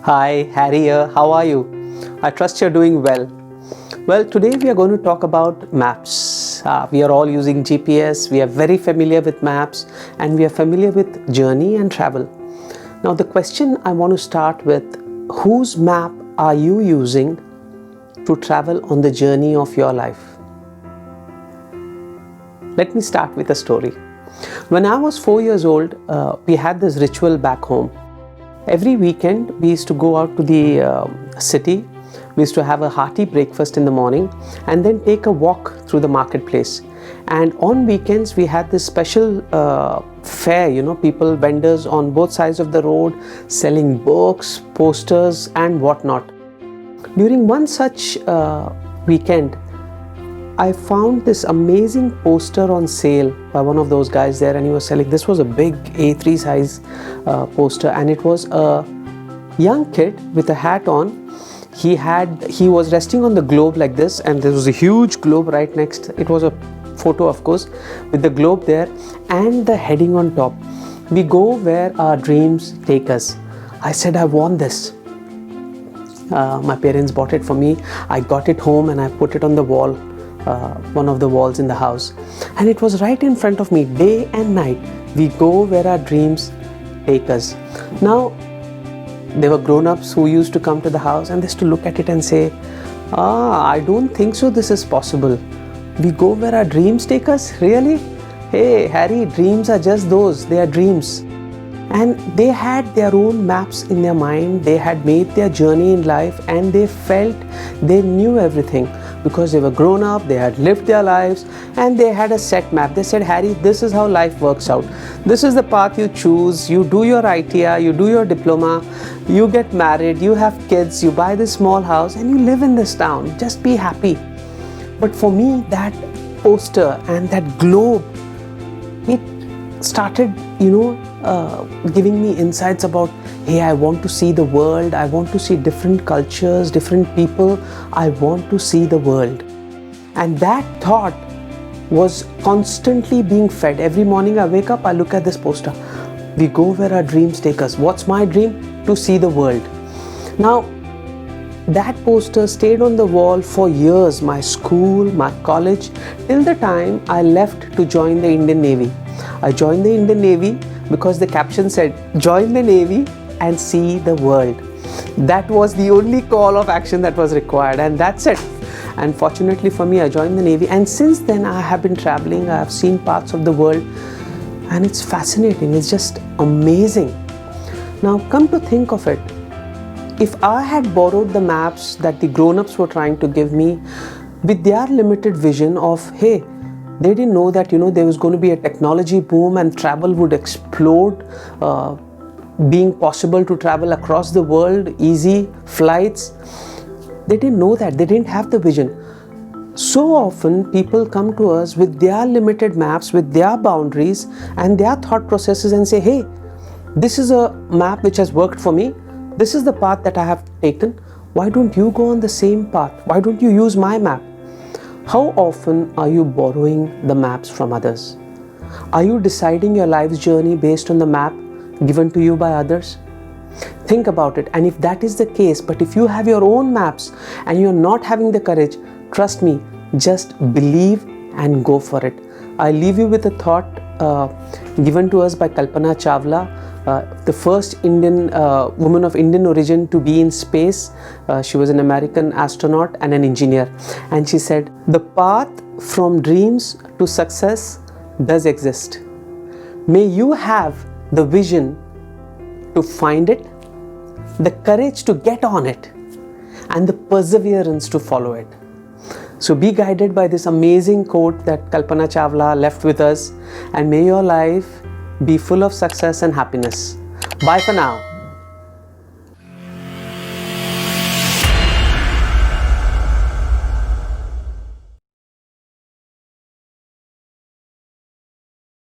Hi, Harry here. How are you? I trust you're doing well. Well, today we are going to talk about maps. We are all using GPS, we are very familiar with maps, and we are familiar with journey and travel. Now, the question I want to start with, whose map are you using to travel on the journey of your life? Let me start with a story. When I was 4 years old, we had this ritual back home. Every weekend, we used to go out to the city. We used to have a hearty breakfast in the morning and then take a walk through the marketplace. And on weekends, we had this special fair, people, vendors on both sides of the road selling books, posters, and whatnot. During one such weekend, I found this amazing poster on sale by one of those guys there, and he was selling. This was a big A3 size poster, and it was a young kid with a hat on. He was resting on the globe like this, and there was a huge globe right next. It was a photo, of course, with the globe there and the heading on top. We go where our dreams take us. I said, I want this. My parents bought it for me. I got it home and I put it on the wall. One of the walls in the house, and it was right in front of me. Day and night we go where our dreams take us. Now there were grown-ups who used to come to the house and they used to look at it and say, I don't think so this is possible. We go where our dreams take us? Really? Hey Harry, dreams are just those, they are dreams. And they had their own maps in their mind. They had made their journey in life, and they felt they knew everything because they were grown up, they had lived their lives, and they had a set map. They said, Harry, this is how life works out. This is the path you choose. You do your ITI, you do your diploma, you get married, you have kids, you buy this small house, and you live in this town. Just be happy. But for me, that poster and that globe, it started, giving me insights about, hey, I want to see the world. I want to see different cultures, different people. I want to see the world. And that thought was constantly being fed. Every morning I wake up, I look at this poster. We go where our dreams take us. What's my dream? To see the world. Now, that poster stayed on the wall for years, my school, my college, till the time I left to join the Indian Navy. I joined the Indian Navy because the caption said, join the Navy and see the world. That was the only call of action that was required, and that's it. And fortunately for me, I joined the Navy, and since then I have been traveling. I have seen parts of the world, and it's fascinating. It's just amazing. Now come to think of it, if I had borrowed the maps that the grown-ups were trying to give me with their limited vision of, hey, they didn't know that there was going to be a technology boom and travel would explode, being possible to travel across the world, easy flights. They didn't know that. They didn't have the vision. So often people come to us with their limited maps, with their boundaries and their thought processes, and say, hey, this is a map which has worked for me. This is the path that I have taken. Why don't you go on the same path? Why don't you use my map? How often are you borrowing the maps from others? Are you deciding your life's journey based on the map given to you by others? Think about it. And if that is the case, but if you have your own maps and you're not having the courage, trust me, just believe and go for it. I leave you with a thought given to us by Kalpana Chawla, the first Indian woman of Indian origin to be in space. She was an American astronaut and an engineer. And she said, the path from dreams to success does exist. May you have the vision to find it, the courage to get on it, and the perseverance to follow it. So be guided by this amazing quote that Kalpana Chawla left with us, and may your life be full of success and happiness. Bye for now.